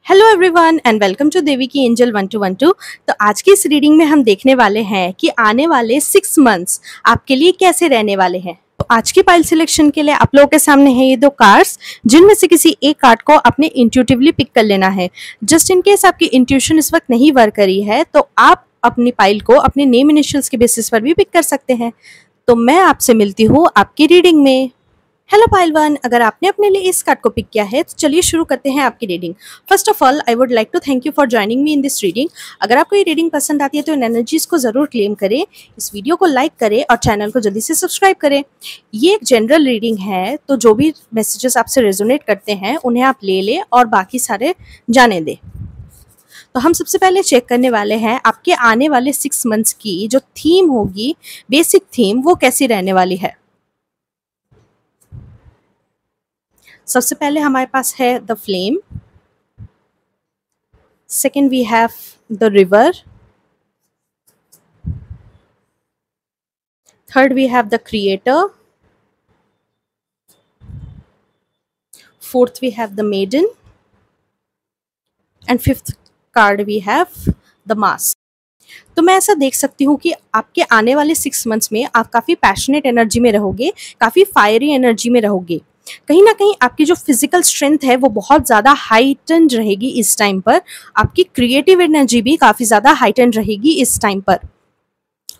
Hello everyone and welcome to Devi की angel 1212। तो आज की इस रीडिंग में हम देखने वाले हैं कि आने वाले 6 मंथ्स आपके लिए कैसे रहने वाले हैं। तो आज की पाइल सिलेक्शन के लिए आप लोगों के सामने है ये दो कार्ड्स, जिनमें से किसी एक कार्ड को अपने इंट्यूटिवली पिक कर लेना है। जस्ट इन केस आपकी इंट्यूशन इस वक्त नहीं वर्क करी है तो आप अपनी पाइल को अपने नेम इनिशियल्स के बेसिस पर भी पिक कर सकते हैं। तो मैं आपसे मिलती हूँ आपकी रीडिंग में। हेलो पाइल वन, अगर आपने अपने लिए इस कार्ड को पिक किया है तो चलिए शुरू करते हैं आपकी reading. First of all I would like to thank you for joining me in this reading. अगर आपको ये रीडिंग पसंद आती है तो इन एनर्जीज को जरूर क्लेम करें, इस वीडियो को लाइक करें और चैनल को जल्दी से सब्सक्राइब करें। ये एक जनरल रीडिंग है, तो जो भी मैसेजेस आपसे रेजोनेट करते हैं उन्हें आप ले लें और बाकी सारे जाने दें। तो हम सबसे पहले चेक करने वाले हैं आपके आने वाले 6 मंथ्स की जो थीम होगी, बेसिक थीम, वो कैसी रहने वाली है। सबसे पहले हमारे पास है the flame, second we have the river, third we have the creator, fourth we have the maiden and fifth card we have the mask. तो मैं ऐसा देख सकती हूँ कि आपके आने वाले 6 मंथ्स में आप काफ़ी पैशनेट एनर्जी में रहोगे, काफ़ी फायरी एनर्जी में रहोगे। कहीं ना कहीं आपकी जो फिजिकल स्ट्रेंथ है वो बहुत ज़्यादा हाइटेंड रहेगी इस टाइम पर। आपकी क्रिएटिव एनर्जी भी काफ़ी ज़्यादा हाइटेंड रहेगी इस टाइम पर।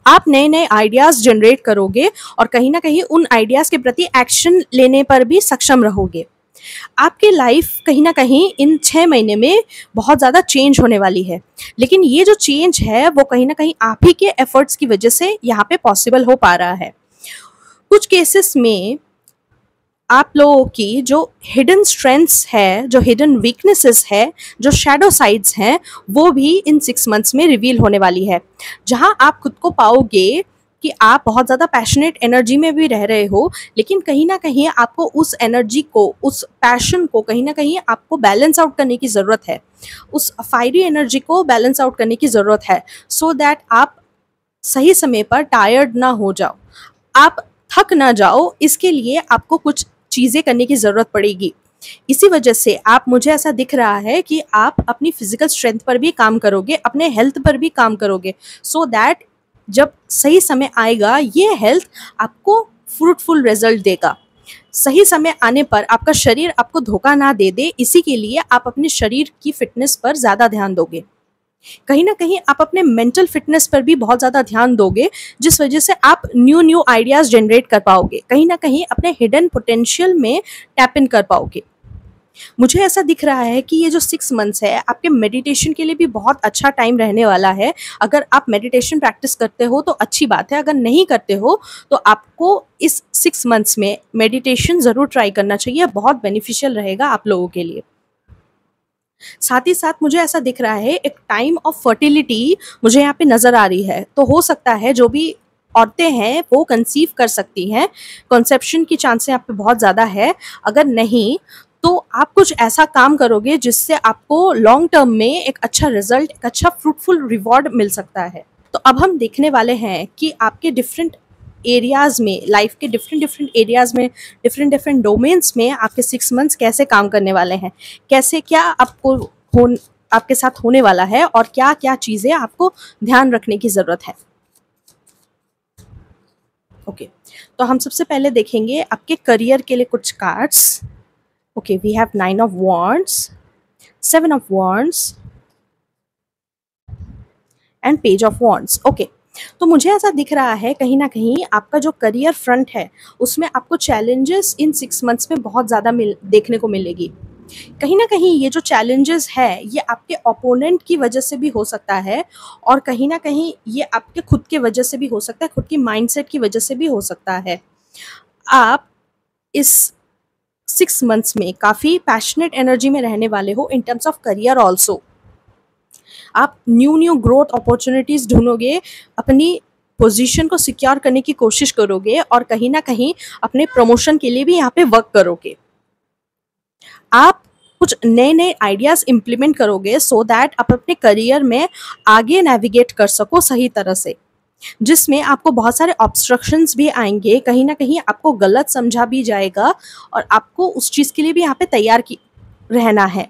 आप नए नए आइडियाज़ जनरेट करोगे और कहीं ना कहीं उन आइडियाज़ के प्रति एक्शन लेने पर भी सक्षम रहोगे। आपकी लाइफ कहीं ना कहीं इन 6 महीने में बहुत ज़्यादा चेंज होने वाली है, लेकिन ये जो चेंज है वो कहीं ना कहीं आप ही के एफर्ट्स की वजह से यहाँ पे पॉसिबल हो पा रहा है। कुछ केसेस में आप लोगों की जो हिडन स्ट्रेंथ्स है, जो हिडन वीकनेसेस है, जो शैडो साइड्स हैं, वो भी इन 6 मंथ्स में रिवील होने वाली है। जहाँ आप खुद को पाओगे कि आप बहुत ज़्यादा पैशनेट एनर्जी में भी रह रहे हो, लेकिन कहीं ना कहीं आपको उस एनर्जी को, उस पैशन को कहीं ना कहीं आपको बैलेंस आउट करने की ज़रूरत है। उस फायरी एनर्जी को बैलेंस आउट करने की ज़रूरत है, सो दैट आप सही समय पर टायर्ड ना हो जाओ, आप थक ना जाओ। इसके लिए आपको कुछ चीज़ें करने की ज़रूरत पड़ेगी। इसी वजह से मुझे ऐसा दिख रहा है कि आप अपनी फिजिकल स्ट्रेंथ पर भी काम करोगे, अपने हेल्थ पर भी काम करोगे, सो दैट जब सही समय आएगा ये हेल्थ आपको फ्रूटफुल रिजल्ट देगा। सही समय आने पर आपका शरीर आपको धोखा ना दे दे, इसी के लिए आप अपने शरीर की फिटनेस पर ज़्यादा ध्यान दोगे। कहीं ना कहीं आप अपने मेंटल फिटनेस पर भी बहुत ज़्यादा ध्यान दोगे, जिस वजह से आप न्यू आइडियाज़ जनरेट कर पाओगे, कहीं ना कहीं अपने हिडन पोटेंशियल में टैप इन कर पाओगे। मुझे ऐसा दिख रहा है कि ये जो 6 मंथ्स है आपके मेडिटेशन के लिए भी बहुत अच्छा टाइम रहने वाला है। अगर आप मेडिटेशन प्रैक्टिस करते हो तो अच्छी बात है, अगर नहीं करते हो तो आपको इस 6 मंथ्स में मेडिटेशन ज़रूर ट्राई करना चाहिए, बहुत बेनिफिशियल रहेगा आप लोगों के लिए। साथ ही साथ मुझे ऐसा दिख रहा है एक टाइम ऑफ फर्टिलिटी मुझे यहाँ पे नज़र आ रही है। तो हो सकता है जो भी औरतें हैं वो कंसीव कर सकती हैं, कंसेप्शन की चांसेस यहाँ पे बहुत ज़्यादा है। अगर नहीं तो आप कुछ ऐसा काम करोगे जिससे आपको लॉन्ग टर्म में एक अच्छा रिजल्ट, एक अच्छा फ्रूटफुल रिवॉर्ड मिल सकता है। तो अब हम देखने वाले हैं कि आपके डिफरेंट एरियाज़ में, लाइफ के डिफरेंट एरियाज़ में, डिफरेंट डोमेन्स में आपके 6 मंथ्स कैसे काम करने वाले हैं, कैसे क्या आपके साथ होने वाला है और क्या क्या चीज़ें आपको ध्यान रखने की ज़रूरत है। ओके, तो हम सबसे पहले देखेंगे आपके करियर के लिए कुछ cards. Okay, we have 9 of wands, 7 of wands and page of wands. Okay, तो मुझे ऐसा दिख रहा है कहीं ना कहीं आपका जो करियर फ्रंट है उसमें आपको चैलेंजेस इन 6 मंथ्स में बहुत ज़्यादा देखने को मिलेगी। कहीं ना कहीं ये जो चैलेंजेस है ये आपके ओपोनेंट की वजह से भी हो सकता है, और कहीं ना कहीं ये आपके खुद के वजह से भी हो सकता है, खुद की माइंडसेट की वजह से भी हो सकता है। आप इस 6 मंथ्स में काफ़ी पैशनेट एनर्जी में रहने वाले हो in terms of career also. आप न्यू ग्रोथ अपॉर्चुनिटीज़ ढूंढोगे, अपनी पोजीशन को सिक्योर करने की कोशिश करोगे और कहीं ना कहीं अपने प्रमोशन के लिए भी यहाँ पे वर्क करोगे। आप कुछ नए आइडियाज़ इम्प्लीमेंट करोगे सो दैट आप अपने करियर में आगे नेविगेट कर सको सही तरह से, जिसमें आपको बहुत सारे ऑब्स्ट्रक्शंस भी आएंगे, कहीं ना कहीं आपको गलत समझा भी जाएगा और आपको उस चीज़ के लिए भी यहाँ पे तैयार रहना है।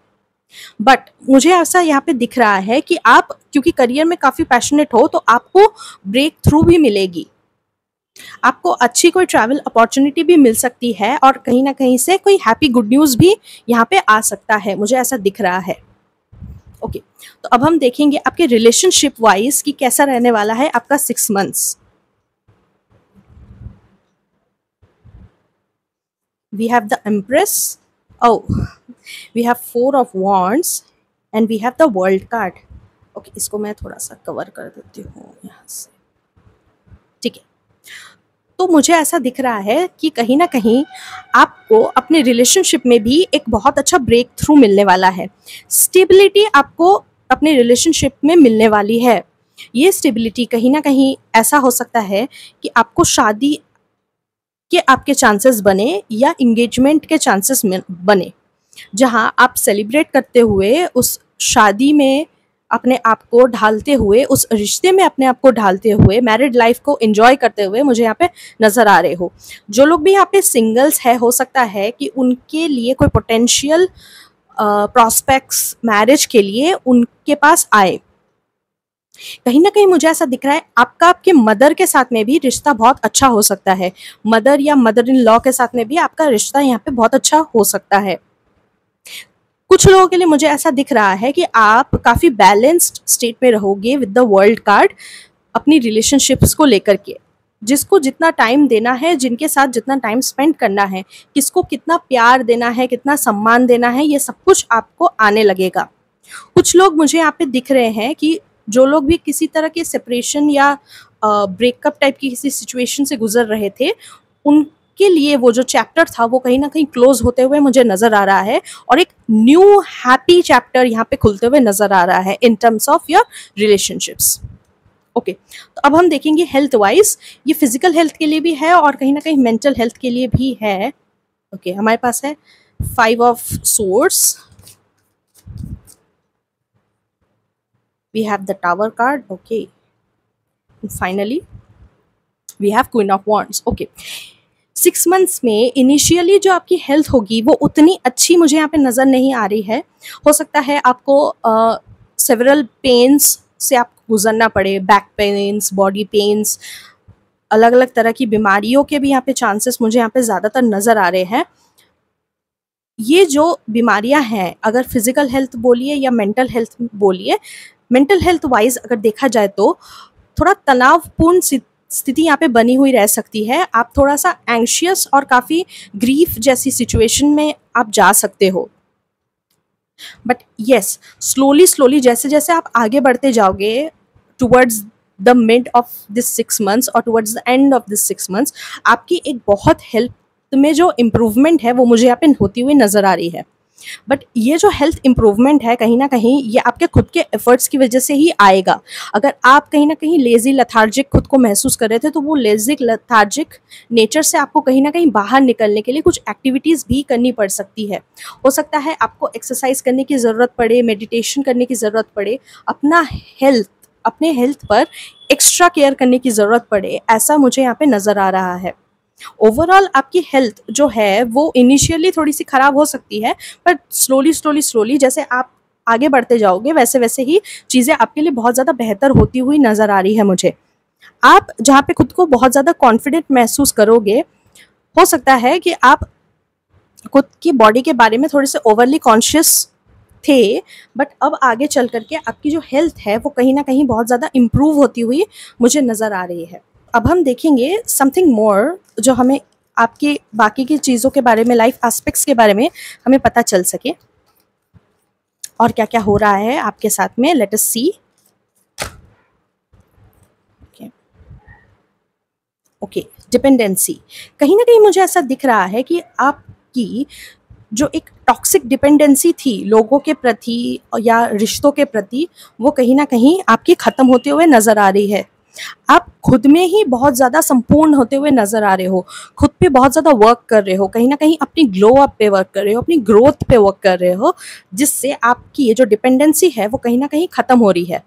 बट मुझे ऐसा यहाँ पे दिख रहा है कि आप क्योंकि करियर में काफ़ी पैशनेट हो, तो आपको ब्रेक थ्रू भी मिलेगी, आपको अच्छी कोई ट्रैवल अपॉर्चुनिटी भी मिल सकती है, और कहीं ना कहीं से कोई हैप्पी गुड न्यूज़ भी यहाँ पे आ सकता है, मुझे ऐसा दिख रहा है। ओके, तो अब हम देखेंगे आपके रिलेशनशिप वाइज कि कैसा रहने वाला है आपका 6 months. We have the empress, oh we have 4 of wands, and we have the world card. Okay, इसको मैं थोड़ा सा कवर कर देती हूँ यहाँ से, ठीक है। तो मुझे ऐसा दिख रहा है कि कहीं ना कहीं आपको अपने रिलेशनशिप में भी एक बहुत अच्छा ब्रेक थ्रू मिलने वाला है। स्टेबिलिटी आपको अपने रिलेशनशिप में मिलने वाली है। ये स्टेबिलिटी कहीं ना कहीं ऐसा हो सकता है कि आपको शादी के आपके चांसेस बने या इंगेजमेंट के चांसेस बने, जहां आप सेलिब्रेट करते हुए उस शादी में अपने आप को ढालते हुए, उस रिश्ते में अपने आप को ढालते हुए, मैरिड लाइफ को एंजॉय करते हुए मुझे यहाँ पे नज़र आ रहे हो। जो लोग भी यहाँ पे सिंगल्स है, हो सकता है कि उनके लिए कोई पोटेंशियल प्रॉस्पेक्ट्स मैरिज के लिए उनके पास आए। कहीं ना कहीं मुझे ऐसा दिख रहा है आपका आपके मदर के साथ में भी रिश्ता बहुत अच्छा हो सकता है। मदर या मदर इन लॉ के साथ में भी आपका रिश्ता यहाँ पे बहुत अच्छा हो सकता है। कुछ लोगों के लिए मुझे ऐसा दिख रहा है कि आप काफ़ी बैलेंस्ड स्टेट में रहोगे विद द वर्ल्ड कार्ड अपनी रिलेशनशिप्स को लेकर के। जिसको जितना टाइम देना है, जिनके साथ जितना टाइम स्पेंड करना है, किसको कितना प्यार देना है, कितना सम्मान देना है, ये सब कुछ आपको आने लगेगा। कुछ लोग मुझे यहाँ पे दिख रहे हैं कि जो लोग भी किसी तरह के सेपरेशन या ब्रेकअप टाइप की किसी सिचुएशन से गुजर रहे थे, उनके लिए वो जो चैप्टर था वो कहीं ना कहीं क्लोज होते हुए मुझे नज़र आ रहा है, और एक न्यू हैप्पी चैप्टर यहाँ पे खुलते हुए नज़र आ रहा है in terms of your relationships. Okay, तो अब हम देखेंगे हेल्थ वाइज। ये फिजिकल हेल्थ के लिए भी है और कहीं ना कहीं मेंटल हेल्थ के लिए भी है। ओके, हमारे पास है 5 of swords, we have the tower card, okay, and finally we have queen of wands। okay, 6 months में इनिशियली जो आपकी हेल्थ होगी वो उतनी अच्छी मुझे यहाँ पे नज़र नहीं आ रही है। हो सकता है आपको सेवरल पेन्स से आपको गुजरना पड़े, बैक पेन्स, बॉडी पेन्स, अलग अलग तरह की बीमारियों के भी यहाँ पे चांसेस मुझे यहाँ पे ज़्यादातर नज़र आ रहे हैं। ये जो बीमारियां हैं, अगर फिजिकल हेल्थ बोलिए या मेंटल हेल्थ बोलिए, मेंटल हेल्थ वाइज अगर देखा जाए तो थोड़ा तनावपूर्ण स्थिति यहाँ पे बनी हुई रह सकती है। आप थोड़ा सा एंशियस और काफ़ी ग्रीफ जैसी सिचुएशन में आप जा सकते हो। बट येस, स्लोली स्लोली जैसे जैसे आप आगे बढ़ते जाओगे towards the mid of this 6 months और towards the end of this 6 months, आपकी एक बहुत हेल्थ में जो इम्प्रूवमेंट है वो मुझे यहाँ पे होती हुई नज़र आ रही है। बट ये जो हेल्थ इम्प्रूवमेंट है कहीं ना कहीं ये आपके खुद के एफर्ट्स की वजह से ही आएगा। अगर आप कहीं ना कहीं लेजी लथार्जिक खुद को महसूस कर रहे थे, तो वो लेजी लथार्जिक नेचर से आपको कहीं ना कहीं बाहर निकलने के लिए कुछ एक्टिविटीज़ भी करनी पड़ सकती है। हो सकता है आपको एक्सरसाइज करने की ज़रूरत पड़े, मेडिटेशन करने की ज़रूरत पड़े, अपने हेल्थ पर एक्स्ट्रा केयर करने की ज़रूरत पड़े, ऐसा मुझे यहाँ पे नज़र आ रहा है। ओवरऑल आपकी हेल्थ जो है वो इनिशियली थोड़ी सी ख़राब हो सकती है, पर स्लोली जैसे आप आगे बढ़ते जाओगे वैसे वैसे ही चीज़ें आपके लिए बहुत ज़्यादा बेहतर होती हुई नज़र आ रही है मुझे। आप जहाँ पे खुद को बहुत ज़्यादा कॉन्फिडेंट महसूस करोगे, हो सकता है कि आप खुद की बॉडी के बारे में थोड़े से ओवरली कॉन्शियस थे, बट अब आगे चल करके आपकी जो हेल्थ है वो कहीं ना कहीं बहुत ज़्यादा इम्प्रूव होती हुई मुझे नज़र आ रही है। अब हम देखेंगे समथिंग मोर जो हमें आपके बाकी की चीज़ों के बारे में, लाइफ एस्पेक्ट्स के बारे में हमें पता चल सके और क्या क्या हो रहा है आपके साथ में। Let us see. Okay, dependency. कहीं ना कहीं मुझे ऐसा दिख रहा है कि आपकी जो एक टॉक्सिक डिपेंडेंसी थी लोगों के प्रति या रिश्तों के प्रति, वो कहीं ना कहीं आपकी ख़त्म होते हुए नज़र आ रही है। आप खुद में ही बहुत ज़्यादा संपूर्ण होते हुए नज़र आ रहे हो, खुद पे बहुत ज़्यादा वर्क कर रहे हो, कहीं ना कहीं अपनी ग्लो अप पे वर्क कर रहे हो, अपनी ग्रोथ पे वर्क कर रहे हो, जिससे आपकी ये जो डिपेंडेंसी है वो कहीं ना कहीं ख़त्म हो रही है।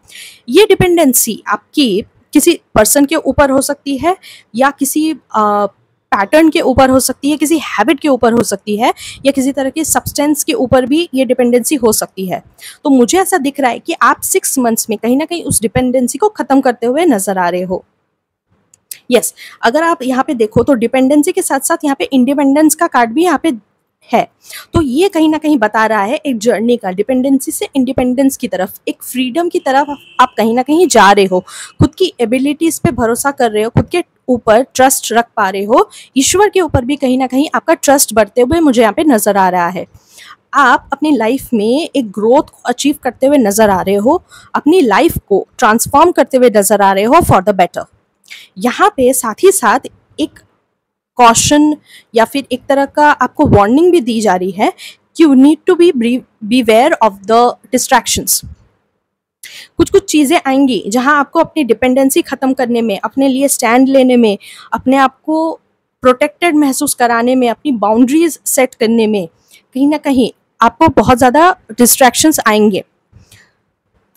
ये डिपेंडेंसी आपकी किसी पर्सन के ऊपर हो सकती है या किसी पैटर्न के ऊपर हो सकती है, किसी हैबिट के ऊपर हो सकती है, या किसी तरह के सब्सटेंस के ऊपर भी ये डिपेंडेंसी हो सकती है। तो मुझे ऐसा दिख रहा है कि आप 6 मंथ्स में कहीं ना कहीं उस डिपेंडेंसी को ख़त्म करते हुए नज़र आ रहे हो। यस, अगर आप यहाँ पे देखो तो डिपेंडेंसी के साथ साथ यहाँ पे इंडिपेंडेंस का कार्ड भी यहाँ पे है। तो ये कहीं ना कहीं बता रहा है एक जर्नी का, डिपेंडेंसी से इंडिपेंडेंस की तरफ, एक फ्रीडम की तरफ आप कहीं ना कहीं जा रहे हो। खुद की एबिलिटीज़ पे भरोसा कर रहे हो, खुद के ऊपर ट्रस्ट रख पा रहे हो, ईश्वर के ऊपर भी कहीं ना कहीं आपका ट्रस्ट बढ़ते हुए मुझे यहाँ पे नज़र आ रहा है। आप अपनी लाइफ में एक ग्रोथ को अचीव करते हुए नज़र आ रहे हो, अपनी लाइफ को ट्रांसफॉर्म करते हुए नज़र आ रहे हो फॉर द बेटर। यहाँ पे साथ ही साथ एक कॉशन या फिर एक तरह का आपको वार्निंग भी दी जा रही है कि you need to beware of the distractions. कुछ कुछ चीज़ें आएंगी जहाँ आपको अपनी डिपेंडेंसी ख़त्म करने में, अपने लिए स्टैंड लेने में, अपने आप को प्रोटेक्टेड महसूस कराने में, अपनी बाउंड्रीज सेट करने में कहीं ना कहीं आपको बहुत ज़्यादा डिस्ट्रैक्शंस आएंगे।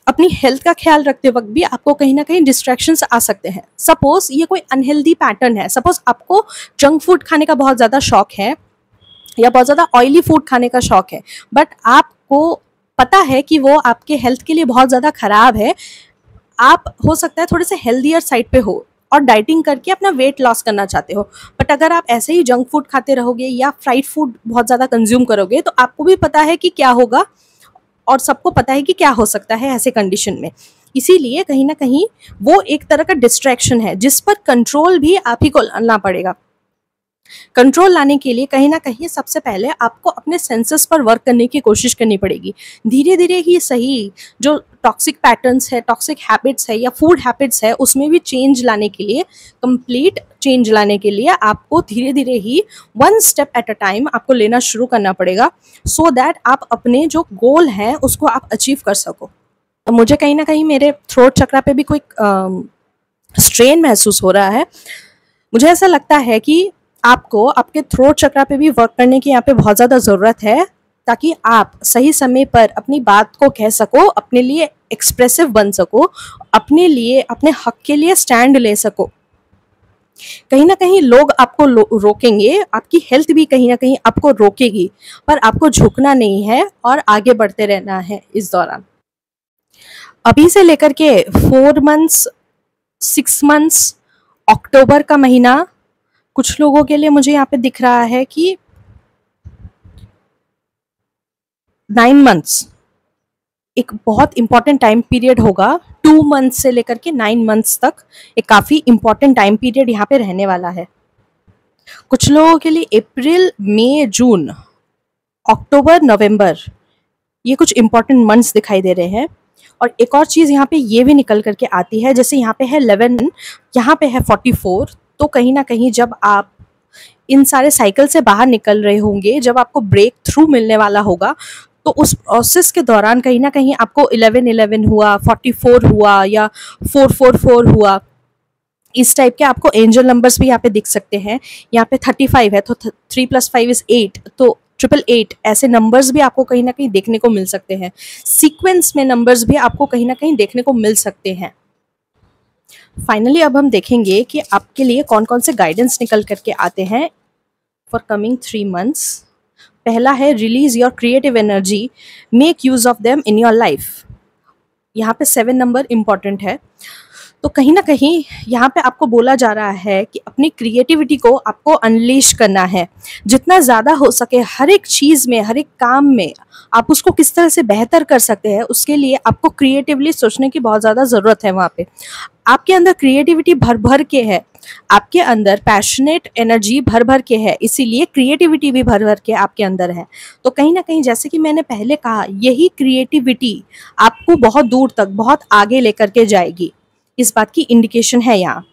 अपनी हेल्थ का ख्याल रखते वक्त भी आपको कहीं ना कहीं डिस्ट्रैक्शंस आ सकते हैं। सपोज ये कोई अनहेल्दी पैटर्न है, सपोज आपको जंक फूड खाने का बहुत ज़्यादा शौक है या बहुत ज़्यादा ऑयली फूड खाने का शौक है, बट आपको पता है कि वो आपके हेल्थ के लिए बहुत ज़्यादा ख़राब है। आप हो सकता है थोड़े से हेल्दियर साइड पे हो और डाइटिंग करके अपना वेट लॉस करना चाहते हो, बट अगर आप ऐसे ही जंक फूड खाते रहोगे या फ्राइड फूड बहुत ज़्यादा कंज्यूम करोगे तो आपको भी पता है कि क्या होगा और सबको पता है कि क्या हो सकता है ऐसे कंडीशन में। इसीलिए कहीं ना कहीं वो एक तरह का डिस्ट्रैक्शन है जिस पर कंट्रोल भी आप ही को लाना पड़ेगा। कंट्रोल लाने के लिए कहीं ना कहीं सबसे पहले आपको अपने सेंसेस पर वर्क करने की कोशिश करनी पड़ेगी। धीरे धीरे ही सही, जो टॉक्सिक पैटर्न्स है, टॉक्सिक हैबिट्स है या फूड हैबिट्स है, उसमें भी चेंज लाने के लिए, कंप्लीट चेंज लाने के लिए आपको धीरे धीरे ही one step at a time आपको लेना शुरू करना पड़ेगा, सो दैट आप अपने जो गोल हैं उसको आप अचीव कर सको। मुझे कहीं ना कहीं मेरे थ्रोट चक्रा पे भी कोई स्ट्रेन महसूस हो रहा है। मुझे ऐसा लगता है कि आपको आपके थ्रोट चक्रा पे भी वर्क करने की यहाँ पे बहुत ज़्यादा ज़रूरत है, ताकि आप सही समय पर अपनी बात को कह सको, अपने लिए एक्सप्रेसिव बन सको, अपने लिए, अपने हक के लिए स्टैंड ले सको। कहीं ना कहीं लोग आपको रोकेंगे, आपकी हेल्थ भी कहीं ना कहीं आपको रोकेगी, पर आपको झुकना नहीं है और आगे बढ़ते रहना है। इस दौरान अभी से लेकर के 4 मंथ्स, 6 मंथ्स, अक्टूबर का महीना, कुछ लोगों के लिए मुझे यहाँ पे दिख रहा है कि 9 मंथ्स एक बहुत इंपॉर्टेंट टाइम पीरियड होगा। 2 मंथ्स से लेकर के 9 मंथ्स तक एक काफ़ी इंपॉर्टेंट टाइम पीरियड यहाँ पे रहने वाला है। कुछ लोगों के लिए अप्रैल, मई, जून, अक्टूबर, नवंबर, ये कुछ इंपॉर्टेंट मंथ्स दिखाई दे रहे हैं। और एक और चीज़ यहाँ पे ये भी निकल करके आती है, जैसे यहाँ पे है 11, यहाँ पे है 44, तो कहीं ना कहीं जब आप इन सारे साइकिल से बाहर निकल रहे होंगे, जब आपको ब्रेक थ्रू मिलने वाला होगा, तो उस प्रोसेस के दौरान कहीं ना कहीं आपको 11-11 हुआ, 44 हुआ या 444 हुआ, इस टाइप के आपको एंजल नंबर्स भी यहाँ पे दिख सकते हैं। यहाँ पे 35 है तो 3 + 5 = 8, तो 888 ऐसे नंबर्स भी आपको कहीं ना कहीं देखने को मिल सकते हैं। सीक्वेंस में नंबर्स भी आपको कहीं ना कहीं देखने को मिल सकते हैं। फाइनली अब हम देखेंगे कि आपके लिए कौन कौन से गाइडेंस निकल करके आते हैं फॉर कमिंग 3 मंथ्स। पहला है release your creative energy, make use of them in your life. यहाँ पे 7 नंबर इम्पॉर्टेंट है। तो कहीं ना कहीं यहाँ पे आपको बोला जा रहा है कि अपनी क्रिएटिविटी को आपको अनलीश करना है। जितना ज़्यादा हो सके हर एक चीज़ में, हर एक काम में आप उसको किस तरह से बेहतर कर सकते हैं, उसके लिए आपको क्रिएटिवली सोचने की बहुत ज़्यादा ज़रूरत है। वहाँ पे आपके अंदर क्रिएटिविटी भर भर के है, आपके अंदर पैशनेट एनर्जी भर भर के है, इसीलिए क्रिएटिविटी भी भर भर के आपके अंदर है। तो कहीं ना कहीं जैसे कि मैंने पहले कहा, यही क्रिएटिविटी आपको बहुत दूर तक, बहुत आगे लेकर के जाएगी, इस बात की इंडिकेशन है यहाँ।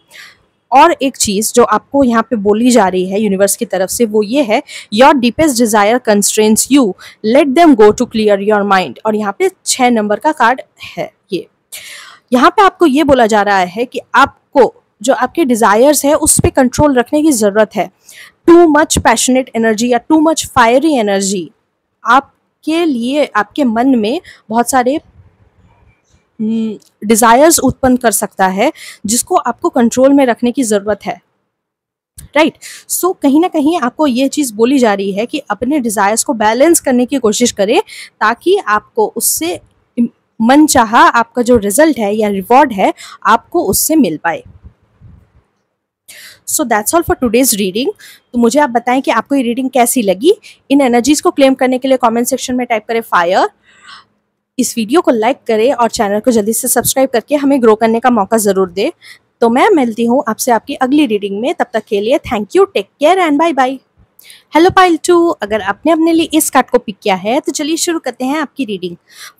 और एक चीज़ जो आपको यहाँ पे बोली जा रही है यूनिवर्स की तरफ से, वो ये है, your deepest desire constraints you, let them go to clear your mind. और यहाँ पे 6 नंबर का कार्ड है। ये यहाँ पे आपको ये बोला जा रहा है कि आपको जो आपके डिज़ायर्स है उस पर कंट्रोल रखने की ज़रूरत है। टू मच पैशनेट एनर्जी या टू मच फायरी एनर्जी आपके लिए, आपके मन में बहुत सारे डिज़ायर्स उत्पन्न कर सकता है, जिसको आपको कंट्रोल में रखने की ज़रूरत है। राइट। सो कहीं ना कहीं आपको ये चीज़ बोली जा रही है कि अपने डिज़ायर्स को बैलेंस करने की कोशिश करें, ताकि आपको उससे मन चाहा आपका जो रिजल्ट है या रिवॉर्ड है, आपको उससे मिल पाए। So that's all for today's reading. तो मुझे आप बताएं कि आपको ये रीडिंग कैसी लगी। इन एनर्जीज को क्लेम करने के लिए कमेंट सेक्शन में टाइप करें फायर। इस वीडियो को लाइक करें और चैनल को जल्दी से सब्सक्राइब करके हमें ग्रो करने का मौका ज़रूर दें। तो मैं मिलती हूँ आपसे आपकी अगली रीडिंग में। तब तक के लिए thank you, take care and bye bye. Hello pile 2, अगर आपने अपने लिए इस कार्ड को पिक किया है तो चलिए शुरू करते हैं आपकी reading.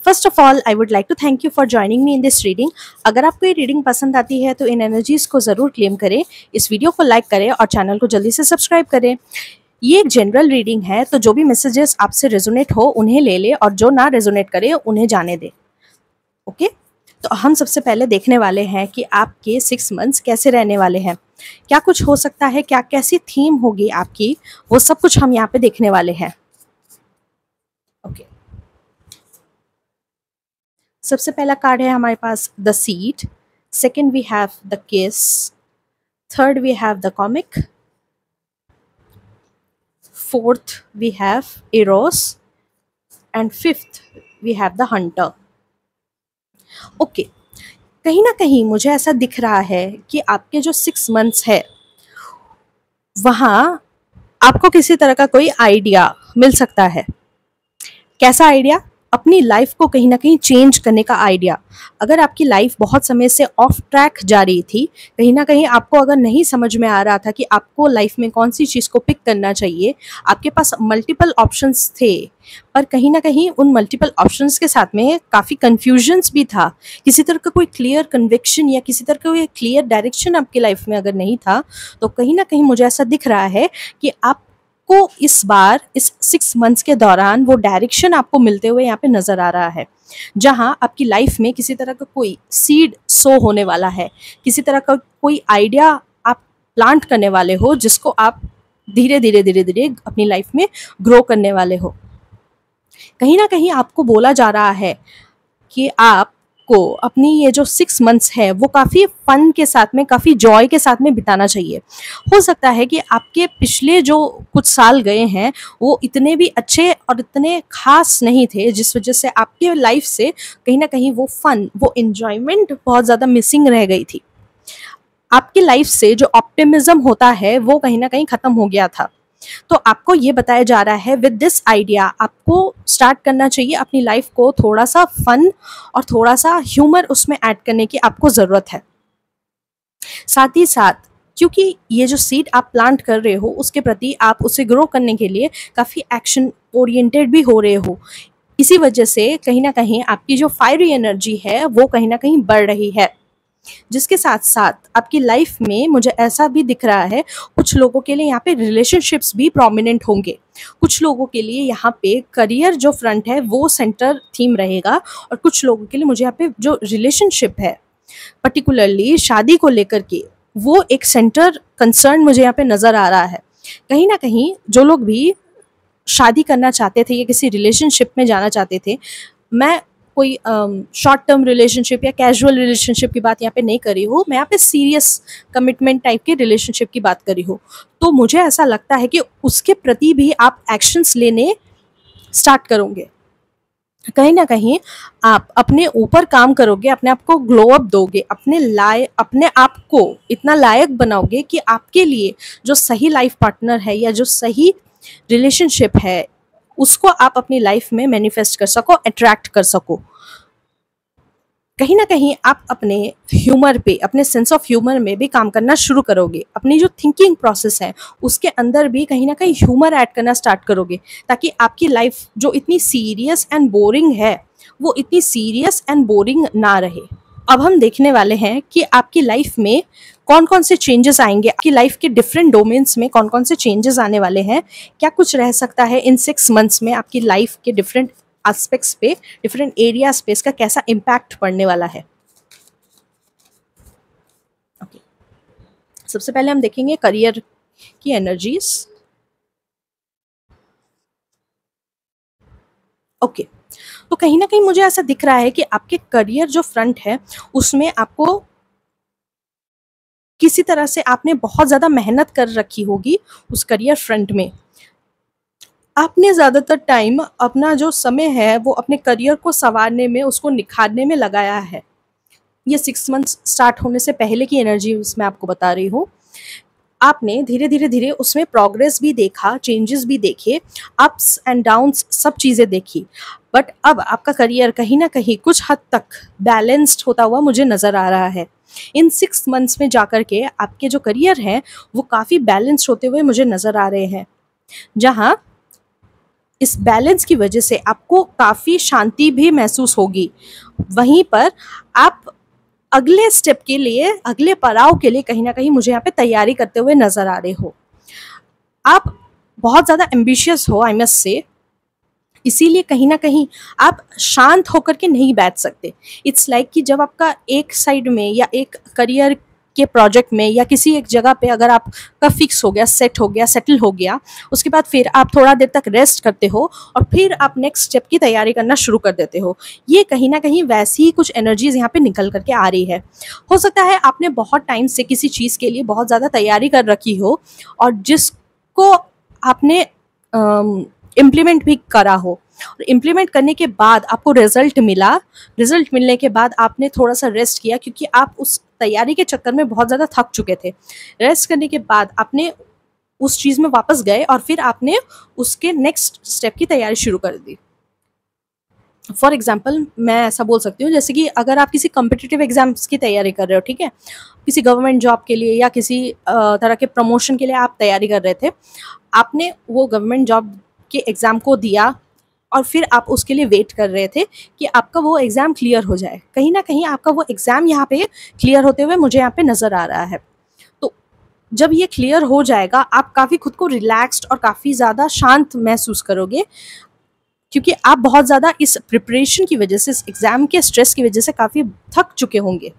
First of all I would like to thank you for joining me in this reading. अगर आपको ये रीडिंग पसंद आती है तो इन एनर्जीज को ज़रूर क्लेम करें, इस वीडियो को लाइक करें और चैनल को जल्दी से सब्सक्राइब करें। ये एक जनरल रीडिंग है, तो जो भी मैसेजेस आपसे रेजोनेट हो उन्हें ले ले और जो ना रेजोनेट करे उन्हें जाने दे। ओके, तो हम सबसे पहले देखने वाले हैं कि आपके 6 मंथ्स कैसे रहने वाले हैं, क्या कुछ हो सकता है, क्या कैसी थीम होगी आपकी, वो सब कुछ हम यहाँ पे देखने वाले हैं। ओके, सबसे पहला कार्ड है हमारे पास the seed, second we have the kiss, third we have the comic, fourth we have Eros and fifth we have the hunter. Okay, कहीं ना कहीं मुझे ऐसा दिख रहा है कि आपके जो 6 मंथ्स है वहाँ आपको किसी तरह का कोई आइडिया मिल सकता है। कैसा आइडिया? अपनी लाइफ को कहीं ना कहीं चेंज करने का आइडिया। अगर आपकी लाइफ बहुत समय से ऑफ ट्रैक जा रही थी, कहीं ना कहीं आपको अगर नहीं समझ में आ रहा था कि आपको लाइफ में कौन सी चीज़ को पिक करना चाहिए, आपके पास मल्टीपल ऑप्शंस थे, पर कहीं ना कहीं उन मल्टीपल ऑप्शंस के साथ में काफ़ी कन्फ्यूजन्स भी था, किसी तरह का कोई क्लियर कन्विक्शन या किसी तरह का कोई क्लियर डायरेक्शन आपकी लाइफ में अगर नहीं था, तो कहीं ना कहीं मुझे ऐसा दिख रहा है कि आप को इस बार इस 6 मंथ्स के दौरान वो डायरेक्शन आपको मिलते हुए यहाँ पे नज़र आ रहा है, जहाँ आपकी लाइफ में किसी तरह का कोई सीड सो होने वाला है, किसी तरह का कोई आइडिया आप प्लांट करने वाले हो, जिसको आप धीरे धीरे धीरे धीरे अपनी लाइफ में ग्रो करने वाले हो। कहीं ना कहीं आपको बोला जा रहा है कि आपको अपनी ये जो 6 मंथ्स है वो काफ़ी फन के साथ में, काफ़ी जॉय के साथ में बिताना चाहिए। हो सकता है कि आपके पिछले जो कुछ साल गए हैं वो इतने भी अच्छे और इतने खास नहीं थे, जिस वजह से आपके लाइफ से कहीं ना कहीं वो फन, वो इन्जॉयमेंट बहुत ज़्यादा मिसिंग रह गई थी। आपकी लाइफ से जो ऑप्टिमिज्म होता है वो कहीं ना कहीं ख़त्म हो गया था। तो आपको ये बताया जा रहा है विद दिस आइडिया आपको स्टार्ट करना चाहिए अपनी लाइफ को थोड़ा सा फन और थोड़ा सा ह्यूमर उसमें ऐड करने की आपको ज़रूरत है। साथ ही साथ क्योंकि ये जो सीड आप प्लांट कर रहे हो उसके प्रति आप उसे ग्रो करने के लिए काफ़ी एक्शन ओरिएंटेड भी हो रहे हो, इसी वजह से कहीं ना कहीं आपकी जो फायरी एनर्जी है वो कहीं ना कहीं बढ़ रही है। जिसके साथ साथ आपकी लाइफ में मुझे ऐसा भी दिख रहा है, कुछ लोगों के लिए यहाँ पे रिलेशनशिप्स भी प्रोमिनेंट होंगे, कुछ लोगों के लिए यहाँ पे करियर जो फ्रंट है वो सेंटर थीम रहेगा, और कुछ लोगों के लिए मुझे यहाँ पे जो रिलेशनशिप है पर्टिकुलरली शादी को लेकर के वो एक सेंटर कंसर्न मुझे यहाँ पे नज़र आ रहा है। कहीं ना कहीं जो लोग भी शादी करना चाहते थे या किसी रिलेशनशिप में जाना चाहते थे, मैं कोई शॉर्ट टर्म रिलेशनशिप या कैजुअल रिलेशनशिप की बात यहाँ पे नहीं करी हूँ, मैं यहाँ पे सीरियस कमिटमेंट टाइप के रिलेशनशिप की बात करी हूँ। तो मुझे ऐसा लगता है कि उसके प्रति भी आप एक्शंस लेने स्टार्ट करोगे, कहीं ना कहीं आप अपने ऊपर काम करोगे, अपने आप को ग्लो अप दोगे, अपने आप को इतना लायक बनाओगे कि आपके लिए जो सही लाइफ पार्टनर है या जो सही रिलेशनशिप है उसको आप अपनी लाइफ में मैनिफेस्ट कर सको, अट्रैक्ट कर सको। कहीं ना कहीं आप अपने ह्यूमर पे, अपने सेंस ऑफ ह्यूमर में भी काम करना शुरू करोगे, अपनी जो थिंकिंग प्रोसेस है उसके अंदर भी कहीं ना कहीं ह्यूमर ऐड करना स्टार्ट करोगे, ताकि आपकी लाइफ जो इतनी सीरियस एंड बोरिंग है वो इतनी सीरियस एंड बोरिंग ना रहे। अब हम देखने वाले हैं कि आपकी लाइफ में कौन कौन से चेंजेस आएंगे, आपकी लाइफ के डिफरेंट डोमेन्स में कौन कौन से चेंजेस आने वाले हैं, क्या कुछ रह सकता है इन 6 मंथ्स में आपकी लाइफ के डिफरेंट एस्पेक्ट्स पे, डिफरेंट एरियाज पे इसका कैसा इम्पैक्ट पड़ने वाला है। ओके, सबसे पहले हम देखेंगे करियर की एनर्जीज। ओके, तो कहीं ना कहीं मुझे ऐसा दिख रहा है कि आपके करियर जो फ्रंट है उसमें आपको किसी तरह से आपने बहुत ज़्यादा मेहनत कर रखी होगी उस करियर फ्रंट में। आपने ज़्यादातर टाइम अपना जो समय है वो अपने करियर को सँवारने में, उसको निखारने में लगाया है। ये 6 मंथ्स स्टार्ट होने से पहले की एनर्जी मैं आपको बता रही हूँ। आपने धीरे-धीरे उसमें प्रोग्रेस भी देखा, चेंजेस भी देखे, अप्स एंड डाउन्स सब चीज़ें देखी। बट अब आपका करियर कहीं न कहीं कुछ हद तक बैलेंस्ड होता हुआ मुझे नज़र आ रहा है। इन 6 मंथ्स में जाकर के आपके जो करियर हैं, वो काफ़ी बैलेंस्ड होते हुए मुझे नज़र आ रहे हैं। जहाँ इस बैलेंस की वजह से आपको काफ़ी शांति भी महसूस होगी। वहीं पर आप अगले स्टेप के लिए, अगले पड़ाव के लिए कहीं न कहीं मुझे यहाँ पे तैयारी करते हुए नज़र आ रहे हो। आप बहुत ज़्यादा एम्बिशियस हो, आई मस्ट से, इसीलिए कहीं न कहीं आप शांत होकर के नहीं बैठ सकते। इट्स लाइक कि जब आपका एक साइड में या एक करियर के प्रोजेक्ट में या किसी एक जगह पे अगर आपका फिक्स हो गया, सेट हो गया, सेटल हो गया, उसके बाद फिर आप थोड़ा देर तक रेस्ट करते हो और फिर आप नेक्स्ट स्टेप की तैयारी करना शुरू कर देते हो। ये कहीं न कहीं वैसी ही कुछ एनर्जीज़ यहाँ पे निकल कर के आ रही है। हो सकता है आपने बहुत टाइम से किसी चीज़ के लिए बहुत ज़्यादा तैयारी कर रखी हो और जिसको आपने इम्प्लीमेंट भी करा हो और इम्प्लीमेंट करने के बाद आपको रिजल्ट मिला। रिजल्ट मिलने के बाद आपने थोड़ा-सा रेस्ट किया क्योंकि आप उस तैयारी के चक्कर में बहुत ज़्यादा थक चुके थे। रेस्ट करने के बाद आपने उस चीज़ में वापस गए और फिर आपने उसके नेक्स्ट स्टेप की तैयारी शुरू कर दी। फॉर एग्ज़ाम्पल मैं ऐसा बोल सकती हूँ जैसे कि अगर आप किसी कॉम्पिटिटिव एग्ज़ाम्स की तैयारी कर रहे हो, ठीक है? किसी गवर्नमेंट जॉब के लिए या किसी तरह के प्रमोशन के लिए आप तैयारी कर रहे थे। आपने वो गवर्नमेंट जॉब के एग्ज़ाम को दिया और फिर आप उसके लिए वेट कर रहे थे कि आपका वो एग्ज़ाम क्लियर हो जाए। कहीं न कहीं आपका वो एग्ज़ाम यहाँ पे क्लियर होते हुए मुझे यहाँ पे नज़र आ रहा है। तो जब ये क्लियर हो जाएगा, आप काफ़ी खुद को रिलैक्स्ड और काफ़ी ज़्यादा शांत महसूस करोगे क्योंकि आप बहुत ज़्यादा इस प्रिपरेशन की वजह से, इस एग्ज़ाम के स्ट्रेस की वजह से काफ़ी थक चुके होंगे।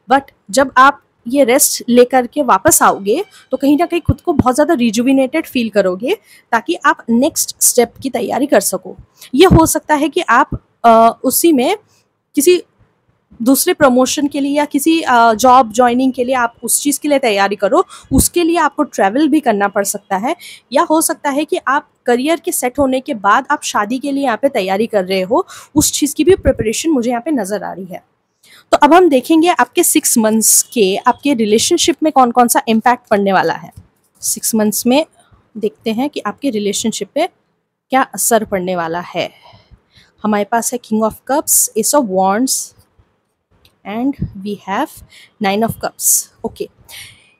बट जब आप ये रेस्ट लेकर के वापस आओगे तो कहीं न कहीं खुद को बहुत ज़्यादा रिजुविनेटेड फ़ील करोगे ताकि आप नेक्स्ट स्टेप की तैयारी कर सको। ये हो सकता है कि आप उसी में किसी दूसरे प्रमोशन के लिए या किसी जॉब जॉइनिंग के लिए आप उस चीज़ के लिए तैयारी करो, उसके लिए आपको ट्रैवल भी करना पड़ सकता है। या हो सकता है कि आप करियर के सेट होने के बाद आप शादी के लिए यहाँ पे तैयारी कर रहे हो, उस चीज़ की भी प्रिपरेशन मुझे यहाँ पे नज़र आ रही है। तो अब हम देखेंगे आपके 6 मंथ्स के आपके रिलेशनशिप में कौन-कौन सा इम्पैक्ट पड़ने वाला है। 6 मंथ्स में देखते हैं कि आपके रिलेशनशिप पे क्या असर पड़ने वाला है। हमारे पास है king of cups, ace of wands and we have 9 of cups. Okay,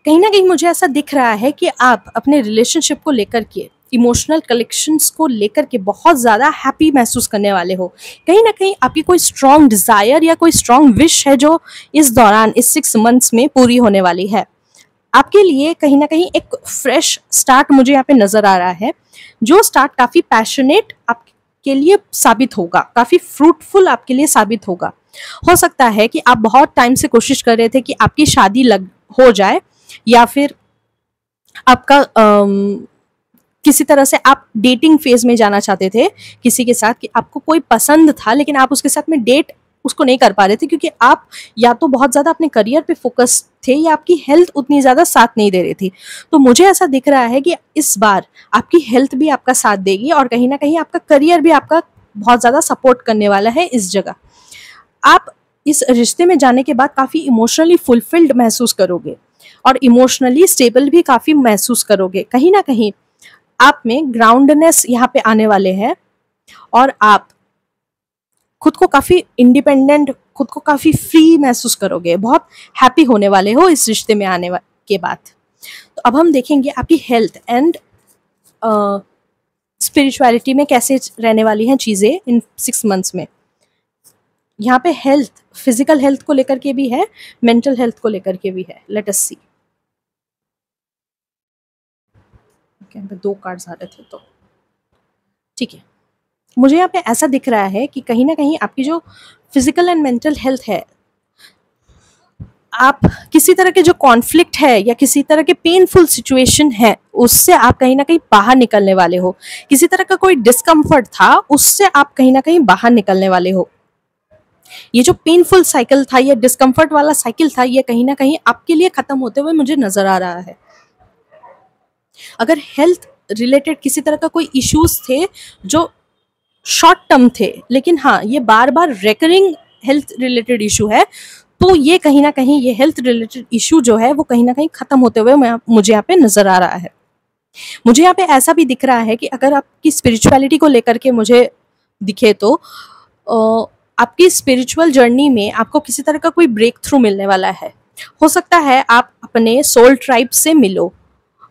कहीं न कहीं मुझे ऐसा दिख रहा है कि आप अपने रिलेशनशिप को लेकर के, इमोशनल कनेक्शंस को लेकर के बहुत ज़्यादा हैप्पी महसूस करने वाले हो। कहीं न कहीं आपकी कोई स्ट्रॉन्ग डिज़ायर या कोई स्ट्रॉन्ग विश है जो इस दौरान, इस 6 मंथ्स में पूरी होने वाली है। आपके लिए कहीं न कहीं एक फ्रेश स्टार्ट मुझे यहाँ पे नज़र आ रहा है, जो स्टार्ट काफ़ी पैशनेट आपके लिए साबित होगा, काफ़ी फ्रूटफुल आपके लिए साबित होगा। हो सकता है कि आप बहुत टाइम से कोशिश कर रहे थे कि आपकी शादी हो जाए या फिर आपका किसी तरह से आप डेटिंग फेज में जाना चाहते थे किसी के साथ, कि आपको कोई पसंद था लेकिन आप उसके साथ में डेट उसको नहीं कर पा रहे थे क्योंकि आप या तो बहुत ज़्यादा अपने करियर पे फोकस थे या आपकी हेल्थ उतनी ज़्यादा साथ नहीं दे रही थी। तो मुझे ऐसा दिख रहा है कि इस बार आपकी हेल्थ भी आपका साथ देगी और कहीं ना कहीं आपका करियर भी आपका बहुत ज़्यादा सपोर्ट करने वाला है। इस जगह आप इस रिश्ते में जाने के बाद काफ़ी इमोशनली फुलफिल्ड महसूस करोगे और इमोशनली स्टेबल भी काफ़ी महसूस करोगे। कहीं ना कहीं आप में ग्राउंडनेस यहाँ पे आने वाले हैं और आप खुद को काफ़ी इंडिपेंडेंट, खुद को काफ़ी फ्री महसूस करोगे, बहुत हैप्पी होने वाले हो इस रिश्ते में आने के बाद। तो अब हम देखेंगे आपकी हेल्थ एंड स्पिरिचुअलिटी में कैसे रहने वाली हैं चीज़ें इन 6 मंथ्स में। यहाँ पे हेल्थ, फिजिकल हेल्थ को लेकर के भी है, मेंटल हेल्थ को लेकर के भी है। लेट अस सी। यहाँ पे 2 कार्ड्स आ रहे थे तो ठीक है। मुझे यहाँ पे ऐसा दिख रहा है कि कहीं ना कहीं आपकी जो फिजिकल एंड मेंटल हेल्थ है, आप किसी तरह के जो कॉन्फ्लिक्ट है या किसी तरह के पेनफुल सिचुएशन है उससे आप कहीं ना कहीं बाहर निकलने वाले हो। किसी तरह का कोई डिस्कम्फर्ट था उससे आप कहीं ना कहीं बाहर निकलने वाले हो। ये जो पेनफुल साइकिल था, ये डिस्कम्फर्ट वाला साइकिल था, ये कहीं ना कहीं आपके लिए खत्म होते हुए मुझे नजर आ रहा है। अगर हेल्थ रिलेटेड किसी तरह का कोई इश्यूज थे जो शॉर्ट टर्म थे, लेकिन हाँ ये बार बार रेकरिंग हेल्थ रिलेटेड इशू है, तो ये कहीं ना कहीं ये हेल्थ रिलेटेड इशू जो है वो कहीं ना कहीं खत्म होते हुए मुझे यहाँ पे नजर आ रहा है। मुझे यहाँ पे ऐसा भी दिख रहा है कि अगर आपकी स्पिरिचुअलिटी को लेकर के मुझे दिखे तो आपकी स्पिरिचुअल जर्नी में आपको किसी तरह का कोई ब्रेक थ्रू मिलने वाला है। हो सकता है आप अपने सोल ट्राइब से मिलो,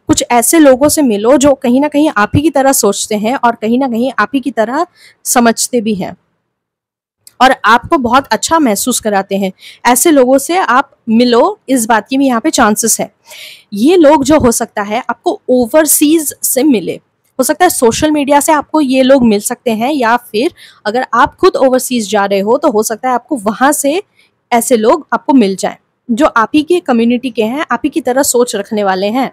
कुछ ऐसे लोगों से मिलो जो कहीं ना कहीं आप ही की तरह सोचते हैं और कहीं ना कहीं आप ही की तरह समझते भी हैं और आपको बहुत अच्छा महसूस कराते हैं। ऐसे लोगों से आप मिलो, इस बात की भी यहाँ पे चांसेस है। ये लोग जो हो सकता है आपको ओवरसीज से मिले, हो सकता है सोशल मीडिया से आपको ये लोग मिल सकते हैं, या फिर अगर आप खुद ओवरसीज जा रहे हो तो हो सकता है आपको वहां से ऐसे लोग आपको मिल जाएं जो आप ही की कम्युनिटी के हैं, आप ही की तरह सोच रखने वाले हैं।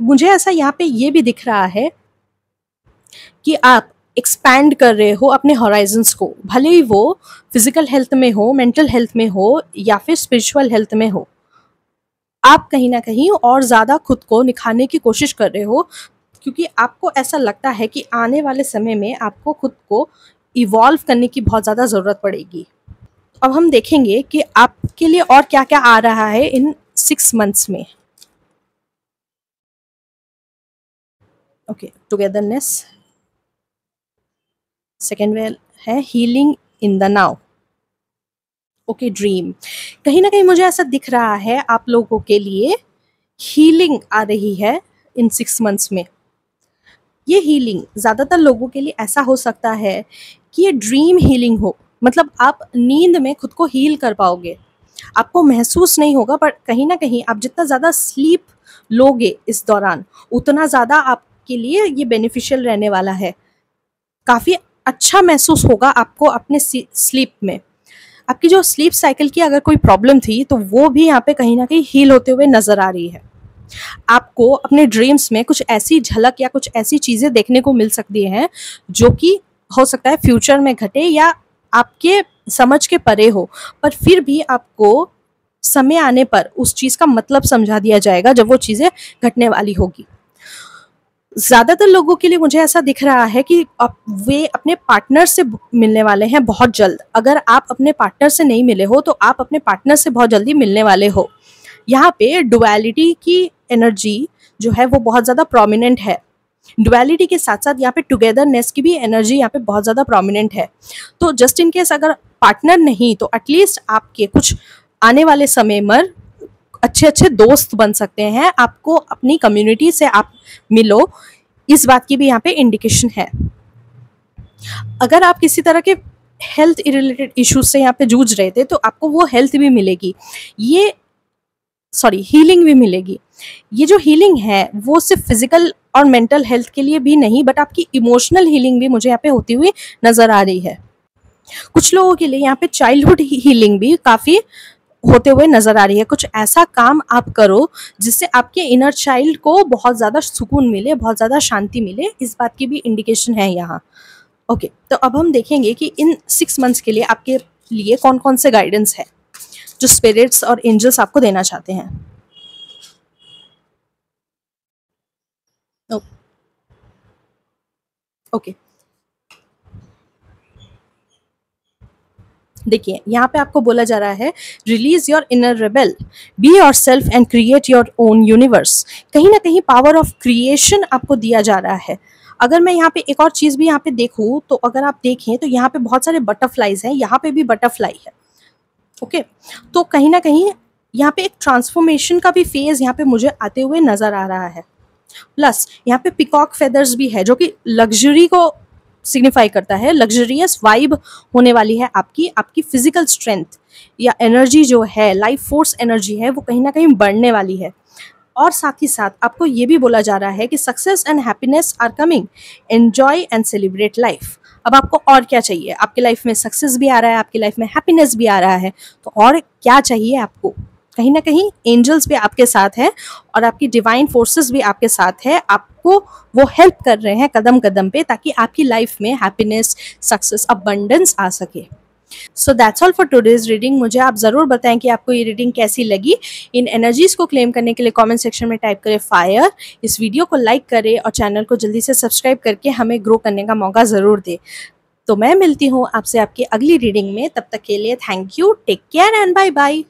मुझे ऐसा यहाँ पे ये भी दिख रहा है कि आप एक्सपैंड कर रहे हो अपने हॉराइजन्स को, भले ही वो फिजिकल हेल्थ में हो, मेंटल हेल्थ में हो या फिर स्पिरिचुअल हेल्थ में हो। आप कहीं ना कहीं और ज़्यादा खुद को निखारने की कोशिश कर रहे हो, क्योंकि आपको ऐसा लगता है कि आने वाले समय में आपको खुद को इवॉल्व करने की बहुत ज़्यादा ज़रूरत पड़ेगी। अब हम देखेंगे कि आपके लिए और क्या क्या आ रहा है इन 6 मंथ्स में। Okay, togetherness. सेकेंड वेल है healing in the now. Okay, dream. कहीं ना कहीं मुझे ऐसा दिख रहा है आप लोगों के लिए हीलिंग आ रही है इन 6 मंथ्स में। ये हीलिंग ज़्यादातर लोगों के लिए ऐसा हो सकता है कि ये ड्रीम हीलिंग हो, मतलब आप नींद में खुद को हील कर पाओगे। आपको महसूस नहीं होगा, पर कहीं ना कहीं आप जितना ज़्यादा स्लीप लोगे इस दौरान उतना ज़्यादा आपके लिए ये बेनिफिशियल रहने वाला है। काफ़ी अच्छा महसूस होगा आपको अपने स्लीप में। आपकी जो स्लीप साइकिल की अगर कोई प्रॉब्लम थी तो वो भी यहाँ पे कहीं ना कहीं हील होते हुए नज़र आ रही है। आपको अपने ड्रीम्स में कुछ ऐसी झलक या कुछ ऐसी चीज़ें देखने को मिल सकती हैं जो कि हो सकता है फ्यूचर में घटे या आपके समझ के परे हो, पर फिर भी आपको समय आने पर उस चीज़ का मतलब समझा दिया जाएगा जब वो चीज़ें घटने वाली होगी। ज़्यादातर लोगों के लिए मुझे ऐसा दिख रहा है कि वे अपने पार्टनर से मिलने वाले हैं बहुत जल्द। अगर आप अपने पार्टनर से नहीं मिले हो तो आप अपने पार्टनर से बहुत जल्दी मिलने वाले हो। यहाँ पे डुअलिटी की एनर्जी जो है वो बहुत ज़्यादा प्रोमिनेंट है। डुअलिटी के साथ साथ यहाँ पे टुगेदरनेस की भी एनर्जी यहाँ पे बहुत ज़्यादा प्रोमिनेंट है। तो जस्ट इन केस अगर पार्टनर नहीं तो एटलीस्ट आपके कुछ आने वाले समय में अच्छे अच्छे दोस्त बन सकते हैं। आपको अपनी कम्युनिटी से आप मिलो, इस बात की भी यहाँ पे इंडिकेशन है। अगर आप किसी तरह के हेल्थ रिलेटेड इश्यूज से यहाँ पे जूझ रहे थे तो आपको वो हेल्थ भी मिलेगी, हीलिंग भी मिलेगी। ये जो हीलिंग है वो सिर्फ फिजिकल और मेंटल हेल्थ के लिए भी नहीं, बट आपकी इमोशनल हीलिंग भी मुझे यहाँ पे होती हुई नजर आ रही है। कुछ लोगों के लिए यहाँ पे चाइल्डहुड हीलिंग भी काफ़ी होते हुए नजर आ रही है। कुछ ऐसा काम आप करो जिससे आपके इनर चाइल्ड को बहुत ज़्यादा सुकून मिले, बहुत ज़्यादा शांति मिले, इस बात की भी इंडिकेशन है यहाँ। ओके, तो अब हम देखेंगे कि इन 6 मंथ्स के लिए आपके लिए कौन कौन से गाइडेंस है जो स्पिरिट्स और एंजल्स आपको देना चाहते हैं। ओके, देखिए यहाँ पे आपको बोला जा रहा है release your inner rebel, be your self and create your own universe. कहीं ना कहीं पावर ऑफ क्रिएशन आपको दिया जा रहा है। अगर मैं यहाँ पे एक और चीज़ भी यहाँ पे देखूँ तो अगर आप देखें तो यहाँ पे बहुत सारे बटरफ्लाइज हैं, यहाँ पे भी बटरफ्लाई है। ओके, तो कहीं ना कहीं यहाँ पे एक ट्रांसफॉर्मेशन का भी फेज यहाँ पे मुझे आते हुए नजर आ रहा है। प्लस यहाँ पे पिकॉक फेदर्स भी है जो कि लग्जरी को सिग्निफाई करता है। लग्जरियस वाइब होने वाली है आपकी फिजिकल स्ट्रेंथ या एनर्जी जो है, लाइफ फोर्स एनर्जी है, वो कहीं ना कहीं बढ़ने वाली है। और साथ ही साथ आपको ये भी बोला जा रहा है कि success and happiness are coming, enjoy and celebrate life. अब आपको और क्या चाहिए? आपकी लाइफ में सक्सेस भी आ रहा है, आपकी लाइफ में हैप्पीनेस भी आ रहा है, तो और क्या चाहिए आपको? कहीं ना कहीं एंजल्स भी आपके साथ हैं और आपकी डिवाइन फोर्सेस भी आपके साथ है, आपको वो हेल्प कर रहे हैं कदम कदम पे, ताकि आपकी लाइफ में हैप्पीनेस, सक्सेस, अबंडेंस आ सके। So that's all for today's reading. मुझे आप ज़रूर बताएं कि आपको ये रीडिंग कैसी लगी। इन एनर्जीज़ को क्लेम करने के लिए कमेंट सेक्शन में टाइप करें फायर। इस वीडियो को लाइक करें और चैनल को जल्दी से सब्सक्राइब करके हमें ग्रो करने का मौका ज़रूर दें। तो मैं मिलती हूँ आपसे आपकी अगली रीडिंग में। तब तक के लिए thank you, take care and bye bye.